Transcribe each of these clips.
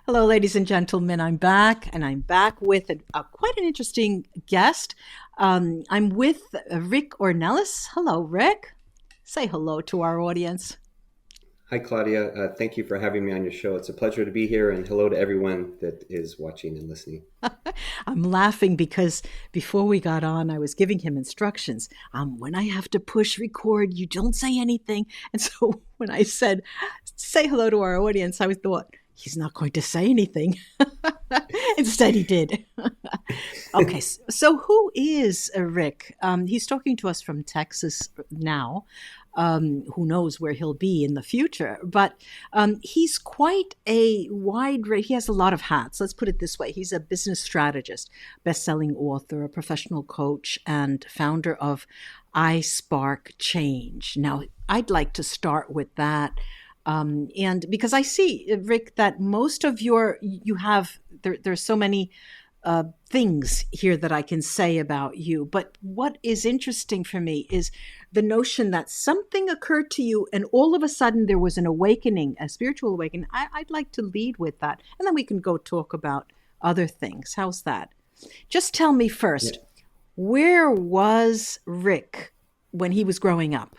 Hello, ladies and gentlemen. I'm back, and I'm back with quite an interesting guest. I'm with Rick Ornelas. Hello, Rick. Say hello to our audience. Hi, Claudia. Thank you for having me on your show. It's a pleasure to be here, and hello to everyone that is watching and listening. I'm laughing because before we got on, I was giving him instructions. When I have to push record, you don't say anything. And so when I said, say hello to our audience, I thought, he's not going to say anything. Instead, he did. Okay, so who is Rick? He's talking to us from Texas now. Who knows where he'll be in the future? But he's quite a he has a lot of hats. Let's put it this way. He's a business strategist, best-selling author, a professional coach, and founder of I Spark Change. Now, I'd like to start with that. And because I see, Rick, that most of there's so many things here that I can say about you. But what is interesting for me is the notion that something occurred to you and all of a sudden there was an awakening, a spiritual awakening. I'd like to lead with that. And then we can go talk about other things. How's that? Just tell me Yeah. first, where was Rick when he was growing up?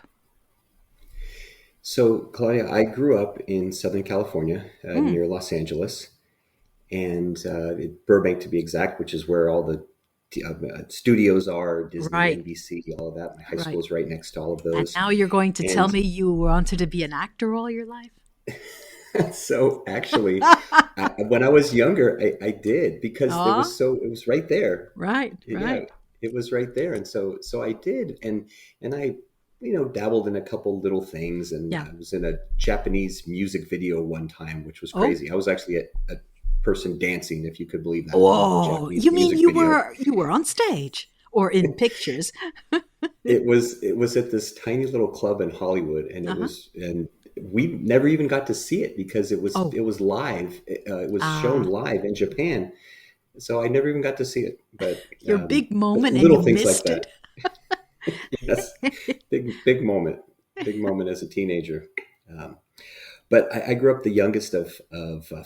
So, Claudia, I grew up in Southern California, Mm, near Los Angeles, and Burbank to be exact, which is where all the studios are, Disney, right, NBC, all of that. My high school right. is right next to all of And those. now you're going to tell And me you wanted to be an actor all your life? so, actually, when I was younger, I did because Oh, it was right there. right, Yeah, right. it was right there, and so I did, and I dabbled in a couple little things, and Yeah. I was in a Japanese music video one time, which was Oh, crazy. I was actually a person dancing, if you could believe that, in a oh, Japanese you mean music video. you were on stage or in pictures? It was at this tiny little club in Hollywood, Uh-huh. and we never even got to see it because Oh, it was live. It was shown ah, live in Japan, so I never even got to see it. your big But moment and you little things like missed it. that. Yes, big moment as a teenager. Um, but I grew up the youngest of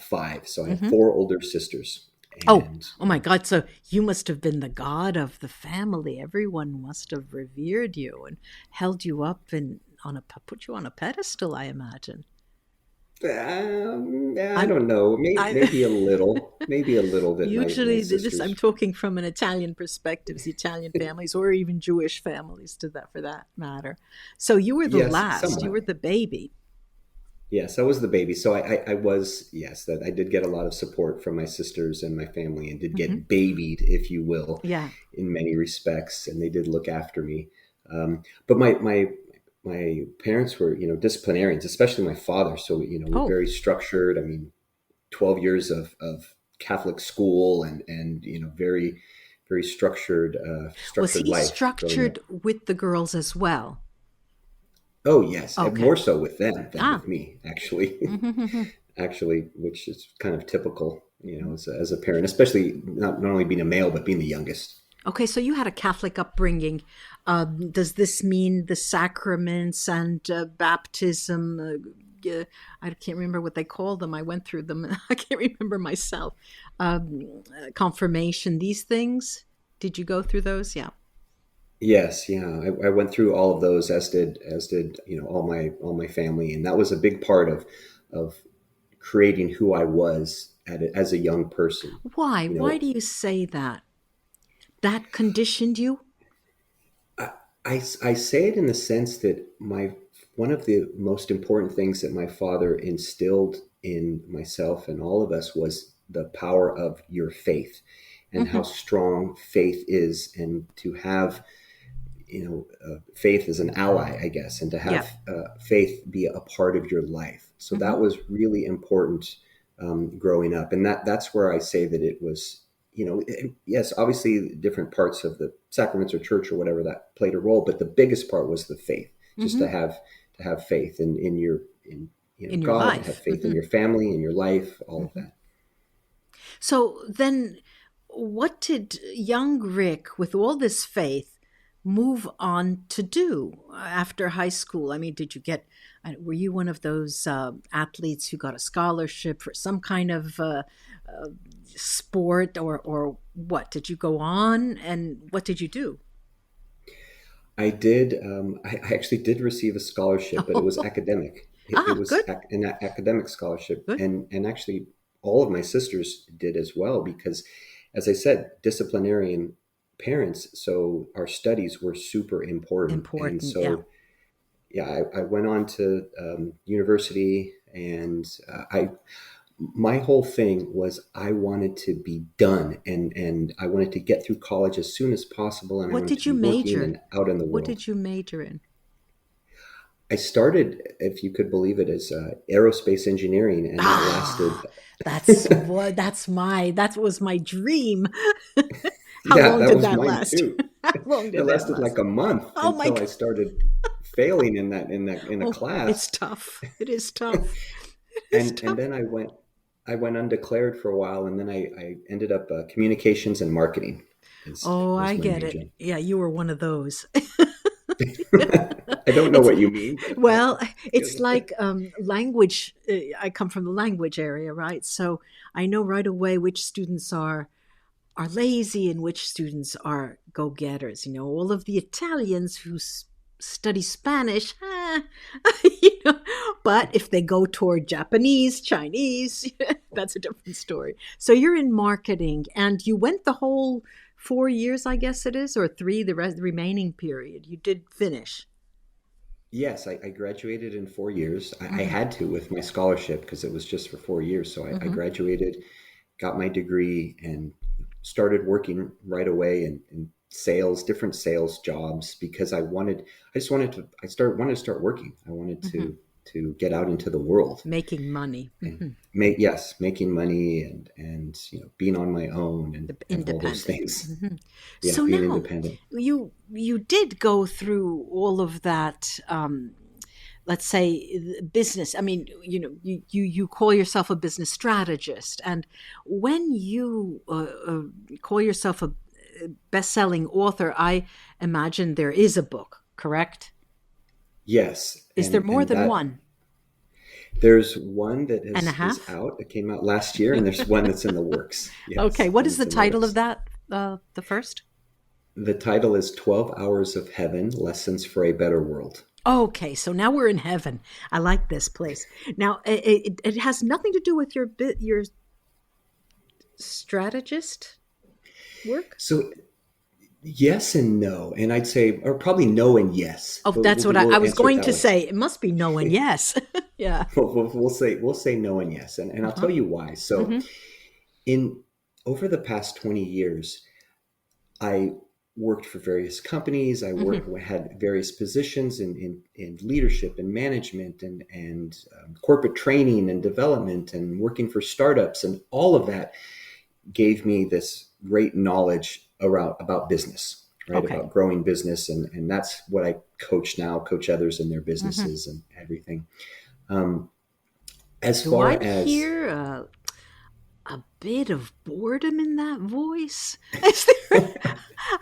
five, so I have Hmm. four older sisters, Oh, and oh my God. So you must have been the god of the family. Everyone must have revered you and held you up and put you on a pedestal, I imagine. I I'm don't know, I maybe a little that my usually this I'm sisters. talking from an Italian perspective, the Italian families or even Jewish families to that for that matter. So you were the Yes, last, you somewhat. were the baby. Yes, I was the baby, so I was, yes, that I did get a lot of support from my sisters and my family, and did Hmm. get babied, if you will, Yeah. in many respects, and they did look after me. But my parents were, disciplinarians, especially my father. So, we're Oh, very structured. I mean, 12 years of Catholic school, and very very was structured he life growing structured up. with the girls as well? Oh yes, and Okay. more so with them than Ah. with me, actually. Hmm. Actually, which is kind of typical, as a parent, especially not only being a male but being the youngest. Okay, so you had a Catholic upbringing. Does this mean the sacraments and baptism? I can't remember what they call them. I went through them. I can't remember myself. Confirmation, these things. Did you go through those? Yeah. Yes, yeah, I went through all of those, as did all my family, and that was a big part of creating who I was as a young person. Why? You Why know, do you say that? That conditioned you? I, I say it in the sense that my one of the most important things that my father instilled in myself and all of us was the power of your faith, and how Hmm. strong faith is, and to have faith as an ally, I guess, and to Yeah. have faith be a part of your life. So Hmm. that was really important, growing up, and that's where I say that it was. Yes, obviously different parts of the sacraments or church or whatever that played a role, but the biggest part was the faith. Just Hmm. to have faith in your in In your God, to have life. faith in Hmm. your family, in your life, all of Hmm. that. So then, what did young Rick, with all this faith, move on to do after high school? I mean, did you get, were you one of those athletes who got a scholarship for some kind of uh, sport, or what? Did you go on and what did you do? I did. I actually did receive a scholarship, but it was Oh, academic. It ah, was good, an academic scholarship, good. and actually all of my sisters did as well because, as I said, disciplinarian parents. So our studies were super important, and Important, yeah. so yeah, I went on to university, and I my whole thing was I wanted to be done, and I wanted to get through college as soon as possible, and I What wanted to did you be working major? and out in the What world. did you major in? I started, if you could believe it, as aerospace engineering, and that lasted. Ah, that was my dream. How Yeah, long that did was that mine last? too. How long It did that lasted last? like a month Oh my until I God. started failing in a Oh, it's class, tough. It is tough. It is and tough. then I went undeclared for a while, and then I ended up communications and marketing is Oh, was I my get it. major. Yeah, you were one of those. I don't know It's, what you mean, but well, yeah. it's like language. I come from the language area, right? So I know right away which students are lazy and which students are go-getters. All of the Italians who study Spanish, but if they go toward Japanese, Chinese, that's a different story. So you're in marketing, and you went the whole 4 years, I guess it is, or three, the remaining period. You did finish. Yes, I graduated in 4 years. I Mm-hmm. had to with my scholarship because it was just for 4 years. So I Mm-hmm. graduated, got my degree, and started working right away in sales, different sales jobs because wanted to start working. I wanted Mm-hmm. to get out into the world Making money. and Mm-hmm. making money and being on my own The and all those independent. things. Hmm. Yeah, So being now independent. you did go through all of that. Let's say business. I mean, you call yourself a business strategist, and when you call yourself a best-selling author, I imagine there is a book, correct? Yes, Is there more and than that one there's one that and a is half? out. It came out last year, and there's one that's in the works. Okay, Yes, what one is the that's in the title of works. that? The first. The title is 12 Hours of Heaven Lessons for a Better World. Okay, so now we're in heaven. I like this place. Now, it has nothing to do with your strategist work. So, yes and no. And I'd say, or probably no and yes, Oh, but that's what I we'll was answer it going that to way. say. It must be no and yes. Yeah. We'll say no and yes. And I'll Uh-huh. tell you why. So, Mm-hmm. in over the past 20 years, I worked for various companies. Mm-hmm. Had various positions in leadership and management and corporate training and development and working for startups. And all of that gave me this great knowledge around about business, right? Okay. About growing business. And that's what I coach now, coach others in their Mm-hmm. businesses and everything. Um, as Do I far as hear a bit of boredom in that voice? Is there?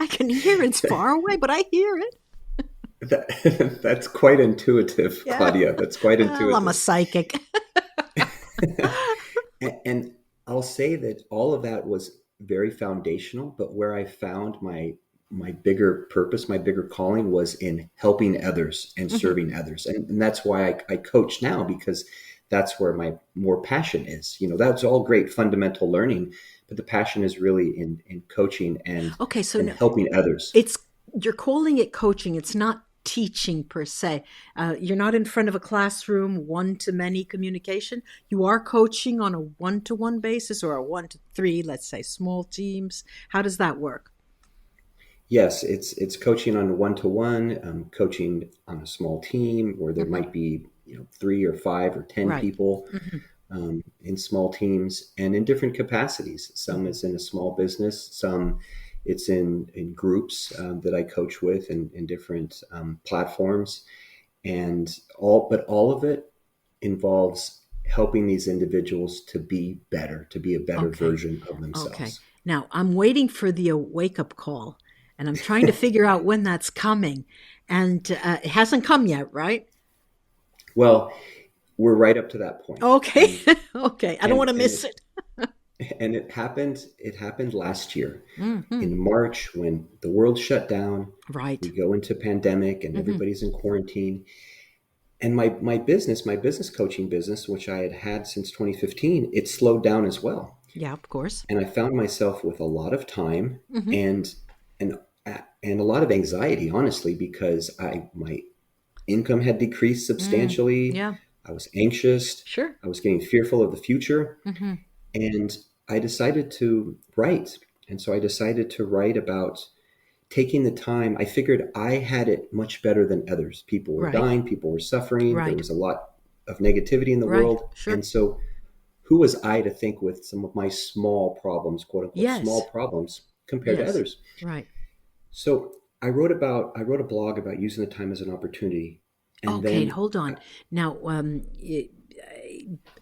I can hear it's far away, but I hear it. that's quite intuitive, Yeah. Claudia. That's quite Well, I'm a intuitive. psychic. And I'll say that all of that was very foundational, but where I found my bigger purpose, my bigger calling was in helping others and Hmm. serving others. And that's why I coach now because that's where my more passion is. That's all great fundamental learning, but the passion is really in coaching Okay, so and no, helping others. it's you're calling it coaching. It's not teaching per se. You're not in front of a classroom, one to many communication. You are coaching on a one to one basis or a one to three, let's say small teams. How does that work? Yes, it's coaching on a one-to-one, coaching on a small team where there Hmm. might be 3 or 5 or 10 Right. people Hmm. in small teams and in different capacities. Some Hmm. is in a small business, some it's in groups that I coach with in different platforms, and all of it involves helping these individuals to be better, to be a better Okay. version of Okay. themselves. Now I'm waiting for the wake up call. And I'm trying to figure out when that's coming. And it hasn't come yet, right? Well, we're right up to that point. Okay. Okay. I don't want And to and miss it it. and it happened last year Hmm. in March when the world shut down. We Right. go into pandemic and Hmm. everybody's in quarantine. And my business coaching business, which I had since 2015, it slowed down as well. Yeah, of course. And I found myself with a lot of time Hmm. and and and a lot of anxiety, honestly, because my income had decreased Mm. substantially. Yeah, I was anxious. sure. I was getting fearful of the future. Hmm. And I decided to write. And so I decided to write about taking the time. I figured I had it much better than others. People were Right. dying, people were suffering, there Right. was a lot of negativity in the Right. world. Sure. And so who was I to think with some of my small problems, quote unquote, small Yes. problems compared to Yes. others? Right. So I wrote a blog about using the time as an opportunity. And Okay, then, hold on. Now,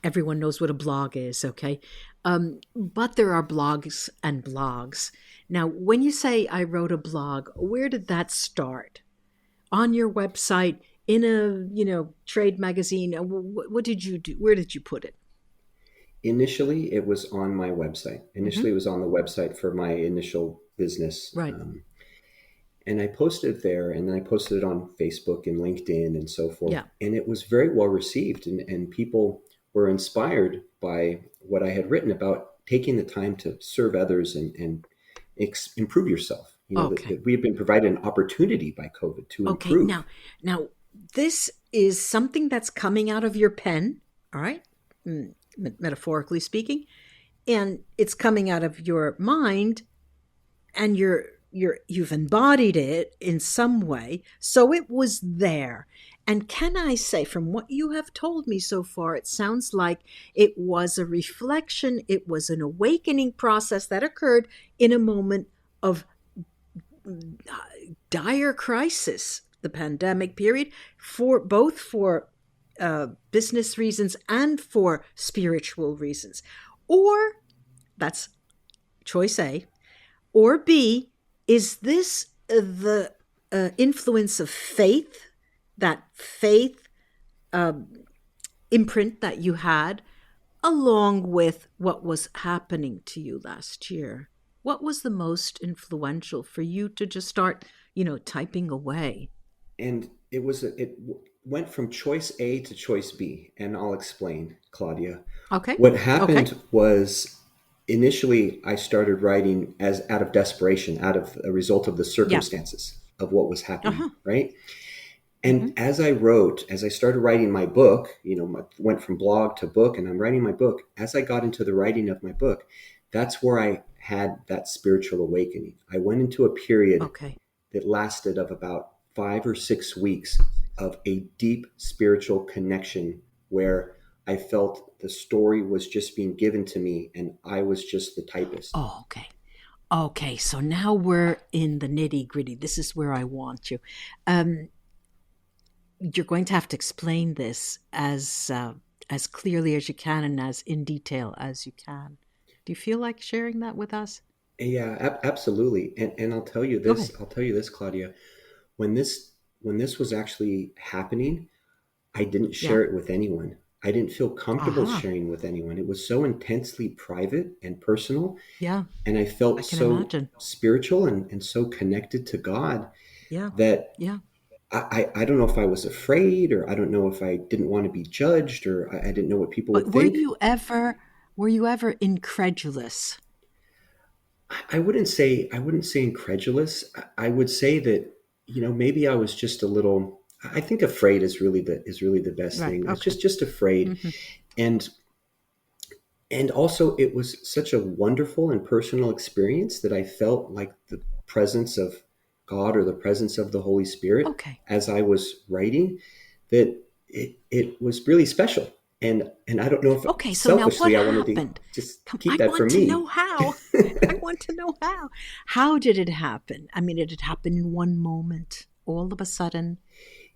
everyone knows what a blog is, okay? But there are blogs and blogs. Now, when you say I wrote a blog, where did that start? On your website, in a trade magazine? What did you do? Where did you put it? initially it was on my website. Initially Hmm. it was on the website for my initial business. Right. And I posted it there, and then I posted it on Facebook and LinkedIn and so forth. Yeah. And it was very well received, and people were inspired by what I had written about taking the time to serve others and improve yourself. Okay. That we have been provided an opportunity by COVID to Okay. improve. Now, this is something that's coming out of your pen. All right. Metaphorically speaking, and it's coming out of your mind, and you've embodied it in some way, so it was there. And can I say, from what you have told me so far, it sounds like it was a reflection, it was an awakening process that occurred in a moment of dire crisis, the pandemic period, for business reasons and for spiritual reasons. Or that's choice A. Or B, is this the influence of faith, that faith imprint that you had, along with what was happening to you last year? What was the most influential for you to just start, typing away? And it went from choice A to choice B, and I'll explain, Claudia. Okay. What Okay. happened was initially I started writing as out of desperation, out of a result of the Yeah. circumstances of what was Uh happening, huh. right? Hmm. And as I started writing my book, went from blog to book, and I'm writing my book. As I got into the writing of my book, that's where I had that spiritual awakening. I went into a period Okay. that lasted of about 5 or 6 weeks of a deep spiritual connection where I felt the story was just being given to me and I was just the typist. Oh, okay. Okay. So now we're in the nitty gritty. This is where I want you. Um, you're going to have to explain this as clearly as you can and as in detail as you can. Do you feel like sharing that with us? Yeah, absolutely. And Go ahead. I'll tell you this, Claudia, when this was actually happening, I didn't Yeah. share it with anyone. I didn't feel comfortable Aha. sharing with anyone. It was so intensely private and personal, Yeah. and I I felt can so imagine. spiritual and so connected to God Yeah. that Yeah. I don't know if I was afraid, or I don't know if I didn't want to be judged, or I didn't know what people would But were think. you ever incredulous? I wouldn't say incredulous. I would say that maybe I was just a little. I think afraid is really the best Right. thing. It's Okay. just afraid, Hmm. and also it was such a wonderful and personal experience that I felt like the presence of God or the presence of the Holy Spirit Okay. as I was writing, that it was really special. And I don't know if Okay. So now what selfishly I wanted to happened? just Come, keep I that for want to know me. how. I want to know how. How did it happen? I mean, did it happen in one moment, all of a sudden?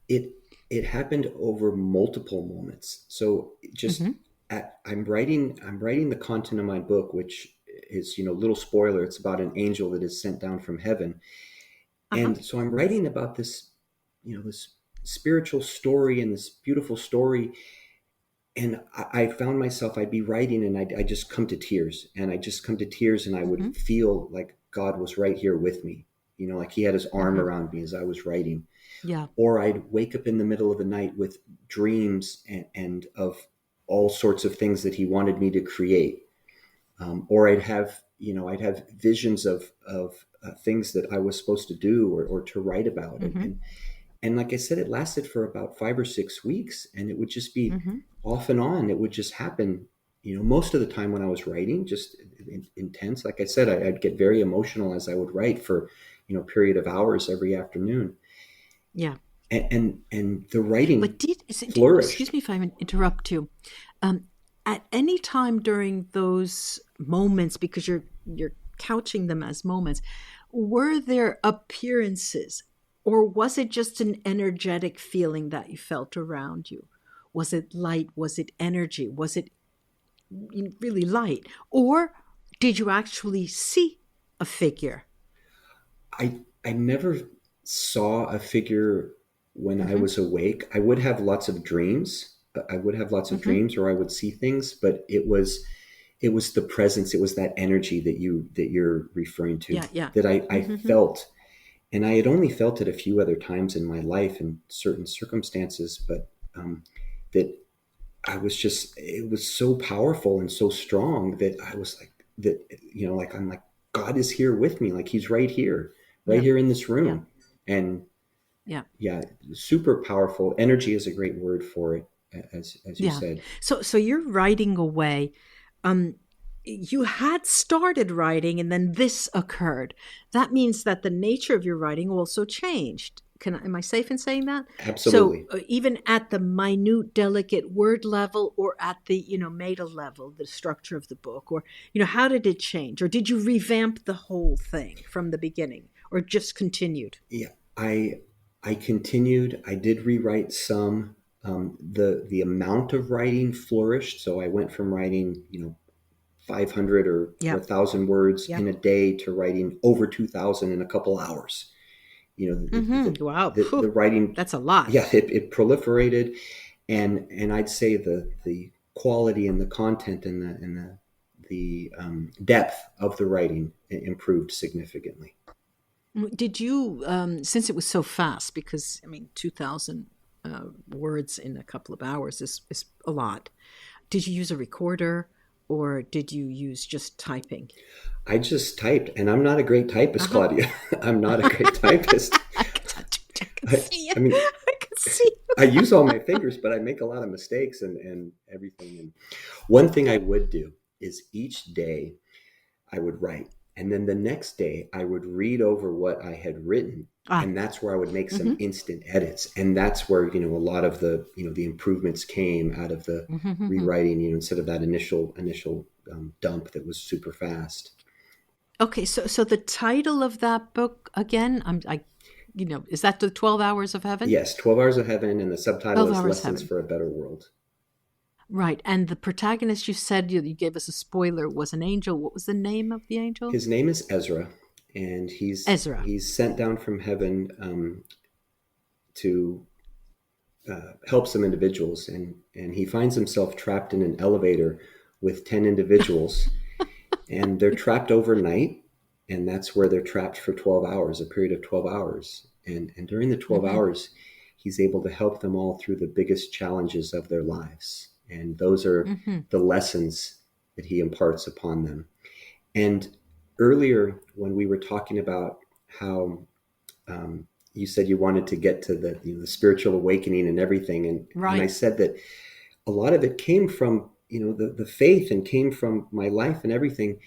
it it happened over multiple moments. So just Hmm. I'm writing the content of my book, which is little spoiler. It's about an angel that is sent down from heaven, Uh-huh. And so I'm writing about this, this spiritual story and this beautiful story. And I found myself, I'd be writing and I just come to tears, and I just come to tears, and I would Mm-hmm. feel like God was right here with me, like he had his arm Mm-hmm. around me as I was writing. Yeah. Or I'd wake up in the middle of the night with dreams and of all sorts of things that he wanted me to create. Or I'd have visions of things that I was supposed to do or to write about. And, Mm-hmm. and, and like I said, it lasted for about 5 or 6 weeks, and it would just be Mm-hmm. off and on. It would just happen, most of the time when I was writing, just intense. Like I said, I'd get very emotional as I would write for, a period of hours every afternoon. Yeah. And the writing But excuse flourished. me if I interrupt you. Um, at any time during those moments, because you're couching them as moments, were there appearances, or was it just an energetic feeling that you felt around you? Was it light? Was it energy? Was it really light? Or did you actually see a figure? I never saw a figure when I Mm-hmm. was awake. I would have lots of dreams. I would have lots of Mm-hmm. dreams, or I would see things, but it was the presence. It was that energy that you're referring to Yeah, yeah. that I Mm-hmm. felt, and I had only felt it a few other times in my life in certain circumstances, but that it was so powerful and so strong that I was like, that, like, I'm like, God is here with me. Like he's right Yeah, here in this yeah, room. And yeah. yeah, super powerful. Energy is a great word for it, as you Yeah. said. So you're writing away. Um, you had started writing and then this occurred. That means that the nature of your writing also changed. Am I safe in saying that? So Absolutely. even at the minute, delicate word level, or at the meta level, the structure of the book, or how did it change, or did you revamp the whole thing from the beginning, or just continued? Yeah, I continued. I did rewrite some. The amount of writing flourished, so I went from writing 500 or Yeah. 1,000 words Yeah. in a day to writing over 2,000 in a couple hours. Wow. The Phew. writing, That's a lot. yeah, it proliferated, and I'd say the quality and the content and the depth of the writing improved significantly. Did you, since it was so fast, because I mean, 2,000 words in a couple of hours is a lot. Did you use a recorder, or did you use just typing? I just typed, and I'm not a great Uh typist, huh. Claudia. I'm not a great typist. I can I, see you. I mean, I can see you. I use all my fingers, but I make a lot of mistakes and everything. And one thing I would do is each day I would write. And then the next day I would read over what I had written. Ah. And that's where I would make some Mm-hmm. instant edits. And that's where, a lot of the improvements came out of the Mm-hmm. rewriting, instead of that initial dump that was super fast. Okay, so the title of that book again, is that the 12 Hours of Heaven? Yes, 12 Hours of Heaven. And the subtitle 12 is Hours Lessons Heaven. for a Better World. Right. And the protagonist, you said, you gave us a spoiler, was an angel. What was the name of the angel? His name is Ezra, and Ezra. he's sent down from heaven to help some individuals, and he finds himself trapped in an elevator with 10 individuals, and they're trapped overnight, and that's where they're trapped for 12 hours, a period of 12 hours. And during the 12 Mm-hmm. hours, he's able to help them all through the biggest challenges of their lives. And those are Mm-hmm. the lessons that he imparts upon them. And earlier, when we were talking about how you said you wanted to get to the spiritual awakening and everything, and I Right. said that a lot of it came from the faith and came from my life and everything.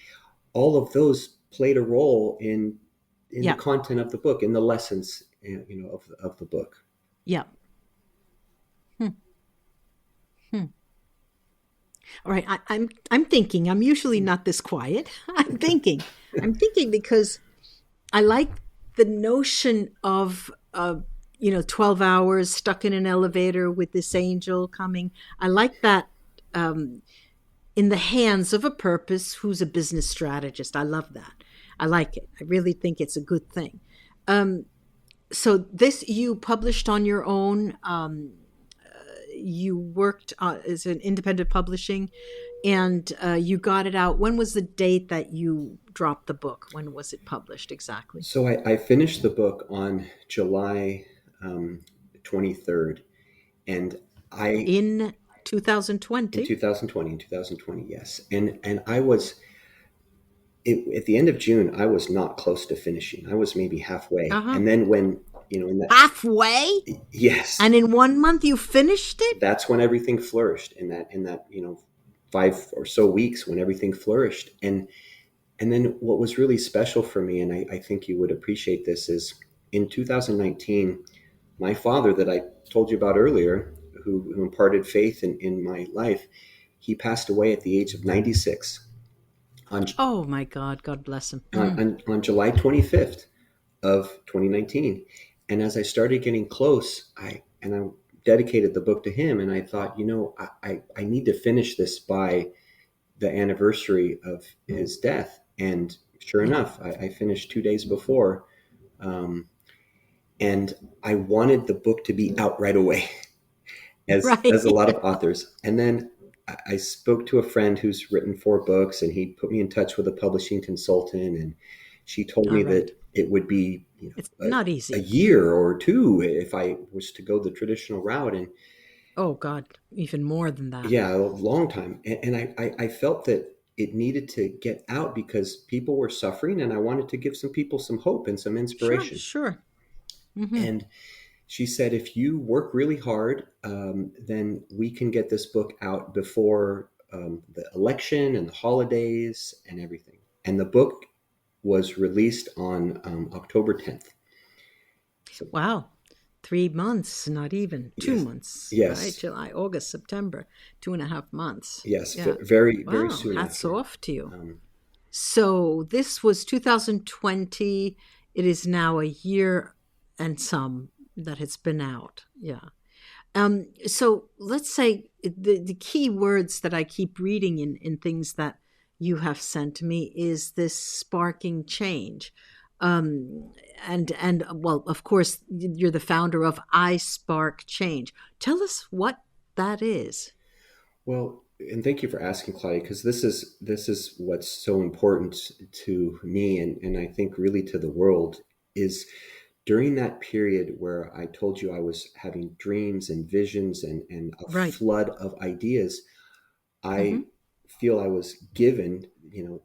All of those played a role in the Yeah. content of the book, in the lessons of the book. Yeah. Hmm. Hmm. All right. I'm thinking. I'm usually not this quiet. I'm thinking. I'm thinking because I like the notion of 12 hours stuck in an elevator with this angel coming. I like that, um, in the hands of a purpose who's a business strategist. I love that. I like it. I really think it's a good thing. So this you published on your own. You worked as an independent publishing, and you got it out. When was the date that you dropped the book? When was it published exactly? So I finished the book on July um, 23rd, and I In in 2020? 2020, yes, and I was at the end of June. I was not close to finishing. I was maybe halfway, Uh-huh. and then when in that Halfway? yes, And in 1 month you finished it? that's when everything flourished. In that 5 or so weeks when everything flourished, and then what was really special for me, and I think you would appreciate this, is in 2019, my father that I told you about earlier, who imparted faith in my life, he passed away at the age of 96 on, Oh my God, God bless him. on, Mhm. on July 25th of 2019. And as I started getting close, I dedicated the book to him, and I thought, I need to finish this by the anniversary of his death. And sure Yeah. enough, I finished 2 days before. Um, and I wanted the book to be out right away, as a lot Right. of authors. And then I spoke to a friend who's written 4 books, and he put me in touch with a publishing consultant, and she told All me right. that it would be It's a, not a easy. year or two if I was to go the traditional route. And Oh God, even more than that. yeah, a long time. And I felt that it needed to get out because people were suffering, and I wanted to give some people some hope and some Sure, inspiration. sure. Hmm. And she said, if you work really hard, then we can get this book out before the election and the holidays and everything. And the book was released on October 10th. So, Wow. 3 months, not even two yes, months, right? yes, July, August, September, 2.5 months. yes, Yeah. very, very Wow. soon Hats after. off to you. Um, So this was 2020. It is now a year and some that it's been out. Yeah. So let's say the key words that I keep reading in things that you have sent me is this sparking change. Um, and well, of course, you're the founder of I Spark Change. Tell us what that is. well, and thank you for asking, Claudia, because this is what's so important to me, and I think really to the world, is during that period where I told you I was having dreams and visions and a Right. flood of ideas. Mm-hmm. I feel I was given,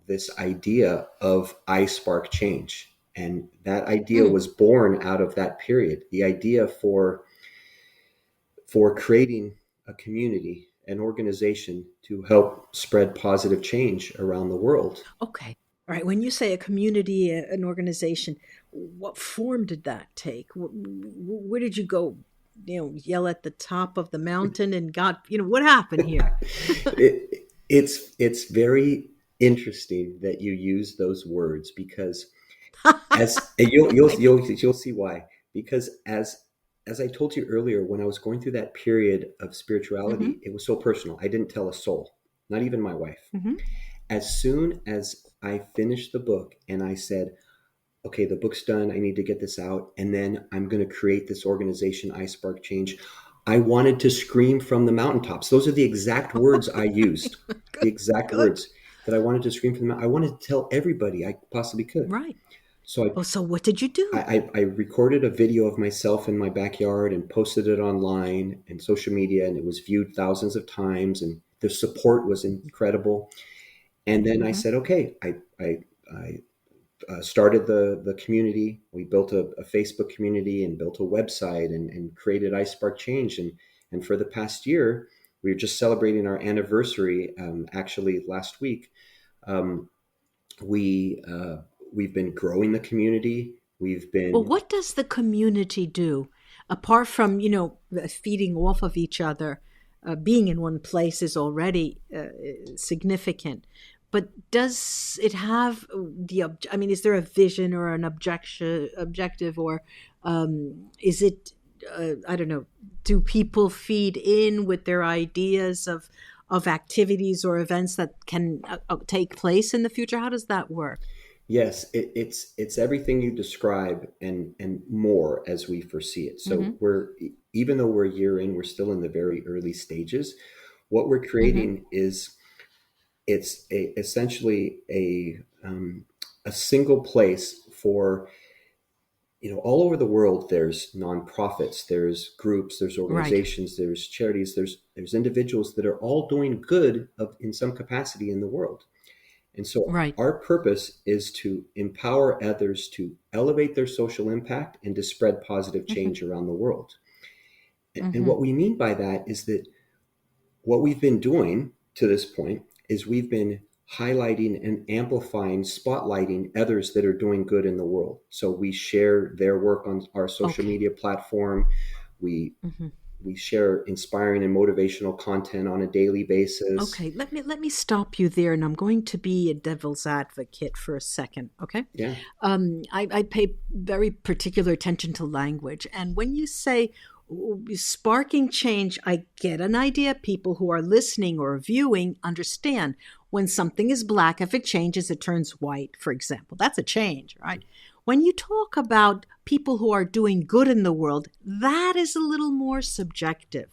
this idea of I spark change. And that idea Mm. was born out of that period. The idea for creating a community, an organization to help spread positive change around the world. Okay. All right. When you say a community, an organization, what form did that take? Where did you go? Yell at the top of the mountain and God, what happened here? It's very interesting that you use those words, because as and you'll see why. Because as I told you earlier, when I was going through that period of Mm-hmm. spirituality, it was so personal. I didn't tell a soul, not even my wife. Mm-hmm. As soon as I finished the book and I said, okay, the book's done, I need to get this out, and then I'm going to create this organization, I Spark Change, I wanted to scream from the mountaintops. Those are the exact words I used, the Good. exact Good. words that I wanted to scream from the mountain. I wanted to tell everybody I possibly could. Right. So Oh, so what did you do? I recorded a video of myself in my backyard and posted it online and social media, and it was viewed thousands of times, and the support was incredible. And then I Mm-hmm. said, okay, I started the community. We built a Facebook community and built a website and created iSpark Change. And for the past year, we were just celebrating our anniversary. Actually, last week, um, we we've been growing the community. We've Well, been what does the community do apart from, feeding off of each other? Being in one place is already significant. But does it have I mean, is there a vision or an objective, or is it, I don't know, do people feed in with their ideas of activities or events that can take place in the future? How does that work? Yes, it's everything you describe and more as we foresee it. So Mm-hmm. we're even though we're a year in, we're still in the very early stages. What we're Mm-hmm. creating is essentially a single place for, all over the world. There's nonprofits, there's groups, there's Right. organizations, there's charities, there's individuals that are all doing good in some capacity in the world. And so Right. our purpose is to empower others to elevate their social impact and to spread positive Mm-hmm. change around the world. And Mm-hmm. what we mean by that is that what we've been doing to this point is we've been highlighting and amplifying, spotlighting others that are doing good in the world. So we share their work on our social Okay. media platform. We Mm-hmm. we share inspiring and motivational content on a daily basis. Okay, let me stop you there, and I'm going to be a devil's advocate for a second. Okay, Yeah. I pay very particular attention to language, and when you say sparking change, I get an idea. People who are listening or viewing understand when something is black. If it changes, it turns white. For example, that's a change, right? When you talk about people who are doing good in the world, that is a little more subjective.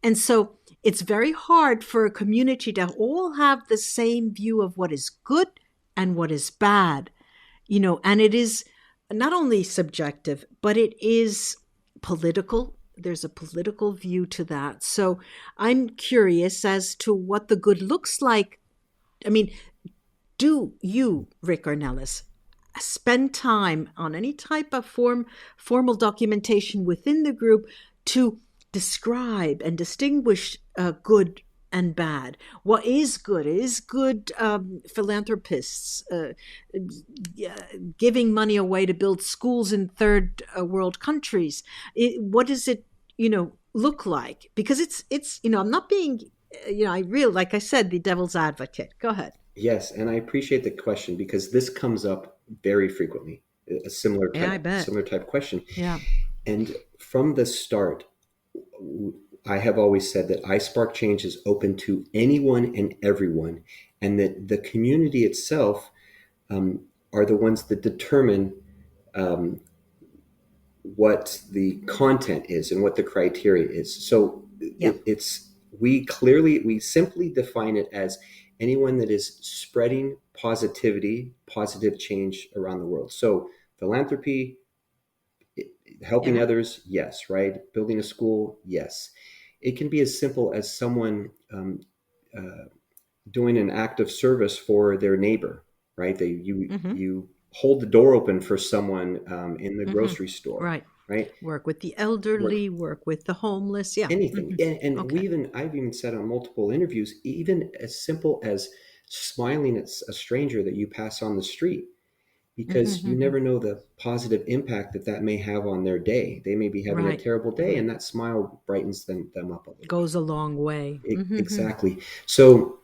And so it's very hard for a community to all have the same view of what is good and what is bad, and it is not only subjective, but it is political. There's a political view to that. So I'm curious as to what the good looks like. I mean, do you, Rick Ornelas, spend time on any type of formal documentation within the group to describe and distinguish good and bad? What is good? Is good philanthropists giving money away to build schools in third world countries? What does it, look like? Because it's I'm not being, I really, like I said, the devil's advocate. Go ahead. Yes, and I appreciate the question because this comes up very frequently, a similar Yeah, I type bet. similar type question. Yeah. And from the start, I have always said that iSpark Change is open to anyone and everyone, and that the community itself are the ones that determine um, what the content is and what the criteria is. So Yeah. it's we simply define it as anyone that is spreading positivity, positive change around the world. So philanthropy, helping Yeah. others, yes, right? Building a school, yes. It can be as simple as someone uh, doing an act of service for their neighbor, right? Mm-hmm. You hold the door open for someone in the Mm-hmm. grocery store, Right. right? Work with the Work elderly, work with the homeless. Yeah. anything, Mm-hmm. and Okay. I've even said on multiple interviews, even as simple as smiling at a stranger that you pass on the street, Mm-hmm. because you Mm-hmm. never know the positive impact that may have on their day. They may be having a Right. terrible day, and Right. that smile brightens them up a little bit. Goes a long way. Mm-hmm. Exactly. So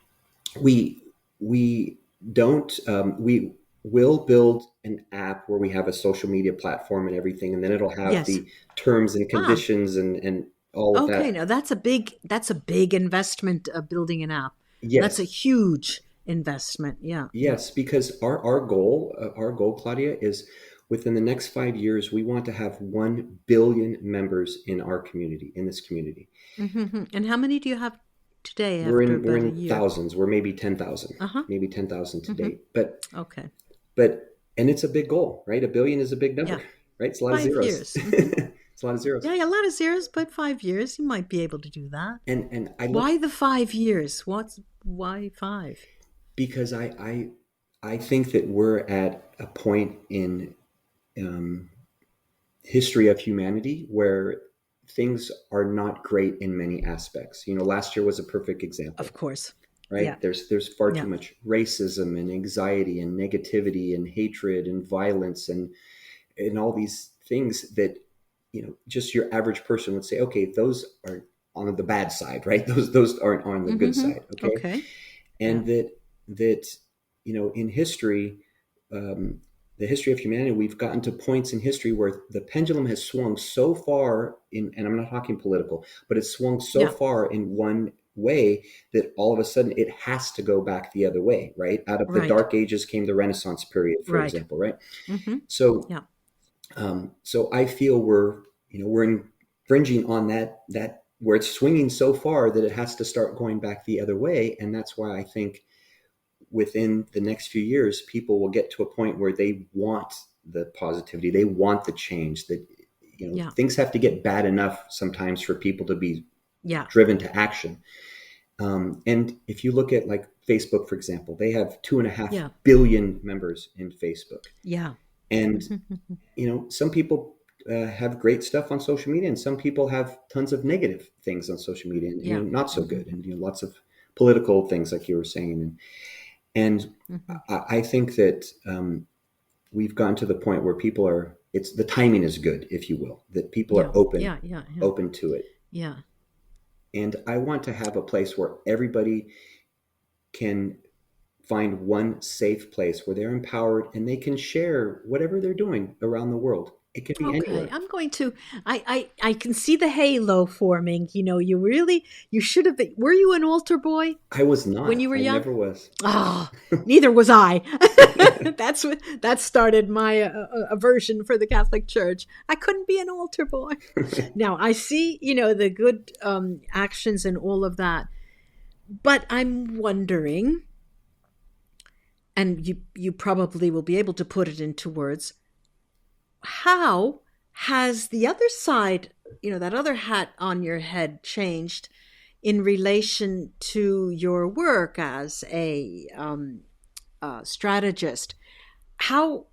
we we don't we will build an app where we have a social media platform and everything, and then it'll have Yes. the terms and Ah. conditions and all of Okay. that. Now that's a big investment. Building an app. That's a Yes. huge investment. Yeah. Yeah. Yes, because our goal, Claudia, is within the next 5 years, we want to have 1 billion members in our community, in this community. Mm-hmm. And how many do you have today We're after in we're about a in year? thousands. We're maybe 10,000, Uh huh. maybe 10,000 to Mm-hmm. date. But Okay. and it's a big goal, right? 1 billion is a big Yeah. number, right? It's a lot of 5 years. zeros. Mm-hmm. It's a lot of zeros. Yeah, a lot of zeros, but 5 years, you might be able to do that. And I look Why the 5 years? Why five? because I think that we're at a point in um, history of humanity where things are not great in many aspects. Last year was a perfect Of example, course. Yeah. right? There's far too Yeah. much racism and anxiety and negativity and hatred and violence and all these things that just your average person would say, okay, those are on the bad side, right? Those aren't on the good Mm-hmm. side, okay? Okay. Yeah. And that in history, um, the history of humanity, we've gotten to points in history where the pendulum has swung so far in, and I'm not talking political, but it's swung so Yeah. far in one way that all of a sudden it has to go back the other way, right? Out of the Right. Dark Ages came the Renaissance period, for Right. example, right? Mm-hmm. So, Yeah. so I feel we're infringing on that where it's swinging so far that it has to start going back the other way, and that's why I think within the next few years, people will get to a point where they want the positivity, they want the change. That Yeah. things have to get bad enough sometimes for people to be Yeah. driven to action. And if you look at like Facebook, for example, they have 2.5 Yeah. billion members in Facebook, Yeah. and Mm-hmm. some people have great stuff on social media, and some people have tons of negative things on social media, and Yeah. not so good, Mm-hmm. and lots of political things, like you were saying, and Mm-hmm. I think that we've gotten to the point where people are. It's the timing is good, if you will, that people are Yeah. open Yeah. Yeah. Yeah. open to it, Yeah. and I want to have a place where everybody can find one safe place where they're empowered and they can share whatever they're doing around the world. It can be Okay, anywhere. I'm going to. I can see the halo forming. You should have been. Were you an altar boy I was when not. you were I young? never was. Ah, neither was I. That started my aversion for the Catholic Church. I couldn't be an altar boy. Now I see, the good actions and all of that, but I'm wondering, and you probably will be able to put it into words. How has the other side, that other hat on your head, changed in relation to your work as a strategist? How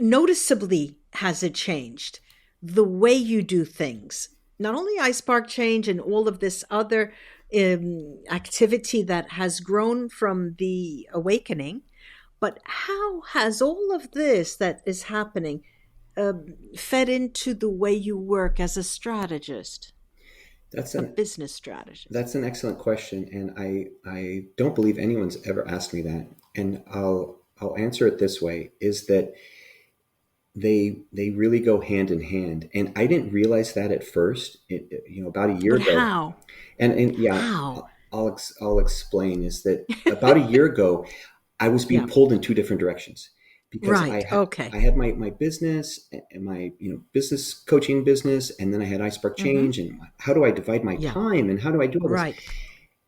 noticeably has it changed the way you do things? Not only iSpark change and all of this other activity that has grown from the awakening, but how has all of this that is happening fed into the way you work as a strategist, That's a an business strategist? that's an excellent question, and I don't believe anyone's ever asked me that. And I'll answer it this way: is that they really go hand in hand, and I didn't realize that at first. About a year But ago, how? and yeah, How? I'll explain. Is that about a year ago, I was being Yeah. pulled in two different directions because Right. I Okay. had my business and my business coaching business, and then I had iSpark Mm-hmm. Change, and how do I divide my Yeah. time, and how do I do all this? Right.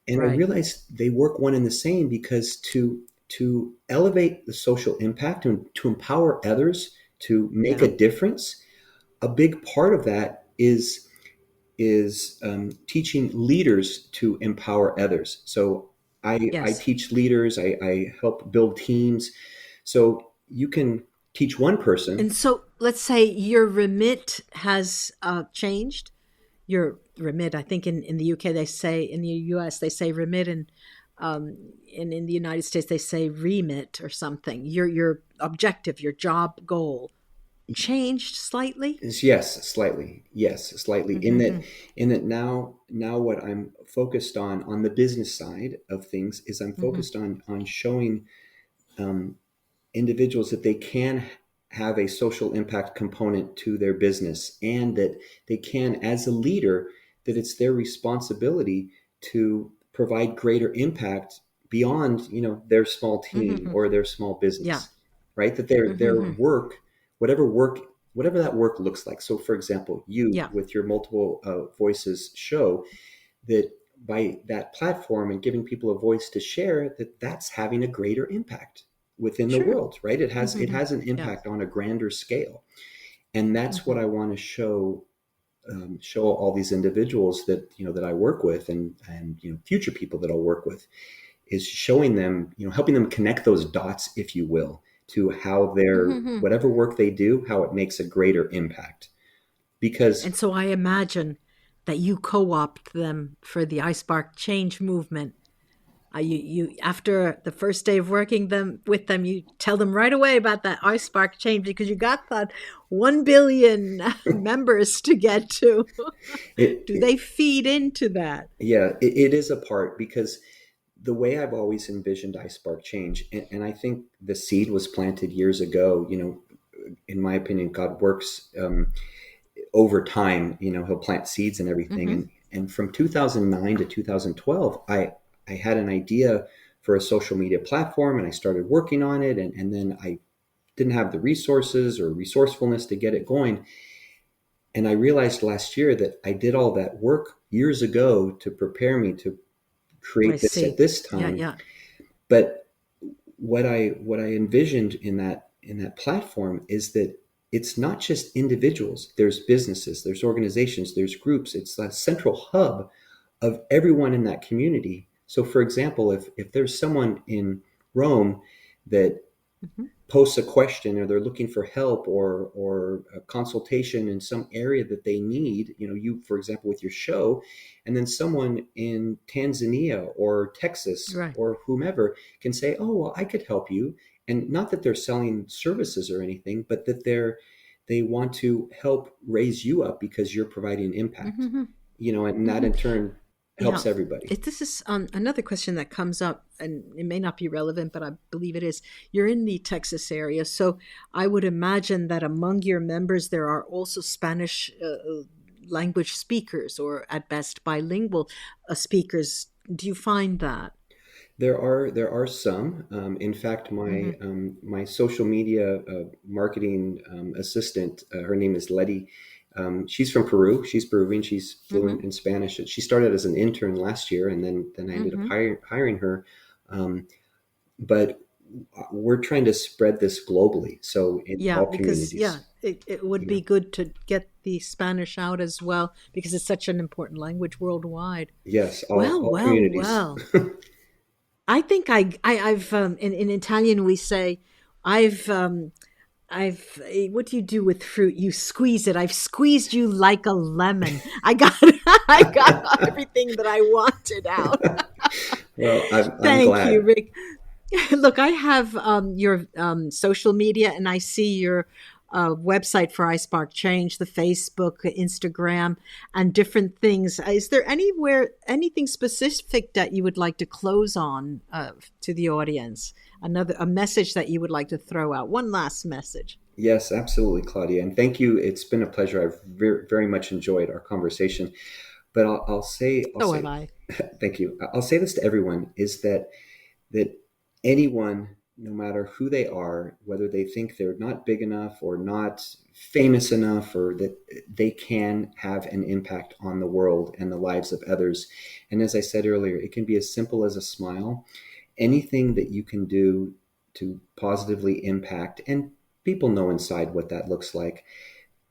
And I Right. realized they work one and the same, because to elevate the social impact and to empower others to make Yeah. a difference, a big part of that is teaching leaders to empower others. So I Yes. teach leaders. I help build teams. So you can teach one person. And so let's say your remit has changed. Your remit, I think in the UK they say, in the US they say remit, and in the United States they say remit or something. Your objective, your job goal changed slightly. Yes, slightly. Yes, slightly. In that, Mm-hmm. now what I'm focused on the business side of things is I'm Mm-hmm. focused on showing um, individuals that they can have a social impact component to their business, and that they can, as a leader, that it's their responsibility to provide greater impact beyond their small team Mm-hmm. or their small Yeah. business, right? That their Mm-hmm. work, work, whatever that work looks like. So, for example, you Yeah. with your multiple voices show, that by that platform and giving people a voice to share, that's having a greater impact within the Sure. world, right? It Mm-hmm. has an Yeah. impact on a grander scale, and that's Mm-hmm. what I want to show all these individuals that that I work with, and future people that I'll work with, is showing them, helping them connect those dots, if you will, to how their Mm-hmm. whatever work they do, how it makes a greater impact. Because And so I imagine that you co-opt them for the iSpark change movement. You after the first day of working them with them, you tell them right away about that iSpark change because you got that 1 billion members to get to. Do it they feed into that? yeah, it is a part, because the way I've always envisioned iSpark Change, and I think the seed was planted years ago. In my opinion, God works over time. He'll plant seeds and everything, Mm-hmm. And from 2009 to 2012, I had an idea for a social media platform and I started working on it. And then I didn't have the resources or resourcefulness to get it going. And I realized last year that I did all that work years ago to prepare me to I create this at see. this Yeah, time. yeah. But what I envisioned in that platform is that it's not just individuals. There's businesses, there's organizations, there's groups. It's a central hub of everyone in that community. So, for example, if there's someone in Rome that Hmm. posts a question or they're looking for help or a consultation in some area that they need, you, for example, with your show, and then someone in Tanzania or Texas Right. or whomever can say, oh, well, I could help you. And not that they're selling services or anything, but that they want to help raise you up because you're providing impact, Hmm. and that Hmm. in turn Yeah. helps everybody. This is another question that comes up, and it may not be relevant, but I believe it is. You're in the Texas area, so I would imagine that among your members there are also Spanish language speakers, or at best bilingual speakers. Do you find that? There are some. In fact, Hmm. my social media marketing assistant, her name is Letty. She's from Peru. She's Peruvian. She's Hmm. fluent in Spanish. She started as an intern last year, and then I ended up Hmm. hiring her. Um, but we're trying to spread this globally, so in Yeah, all because yeah, communities. it would You know, be good to get the Spanish out as well because it's such an important language worldwide. yes, all Well, all well, communities. well. I think I've in Italian we say I've what do you do with fruit? You squeeze it. I've squeezed you like a lemon. I got I got everything that I wanted out. Well, I'm Thank you, glad. Rick. Look, I have your social media, and I see your website for iSpark Change, the Facebook, Instagram, and different things. Is there anything specific that you would like to close on to the audience? A message that you would like to throw out? One last message. Yes, absolutely, Claudia. And thank you. It's been a pleasure. I've very much enjoyed our conversation. But I'll So have say, I. thank you. I'll say this to everyone is that anyone, no matter who they are, whether they think they're not big enough or not famous enough, or that they can have an impact on the world and the lives of others. And as I said earlier, it can be as simple as a smile. Anything that you can do to positively impact, and people know inside what that looks like,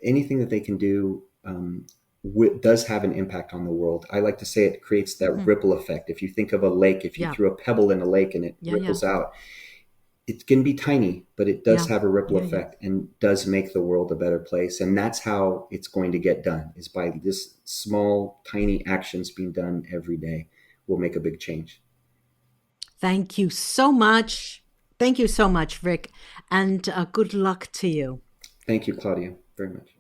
anything that they can do does have an impact on the world. I like to say it creates that Hmm. ripple effect. If you think of a lake, if you Yeah, threw a pebble in a lake and it yeah, yeah, ripples out, it can be tiny, but it does yeah, have a ripple yeah, yeah. effect and does make the world a better place. And that's how it's going to get done, is by this small, tiny actions being done every day will make a big change. Thank you so much. Thank you so much, Rick, and good luck to you. Thank you, Claudia, very much.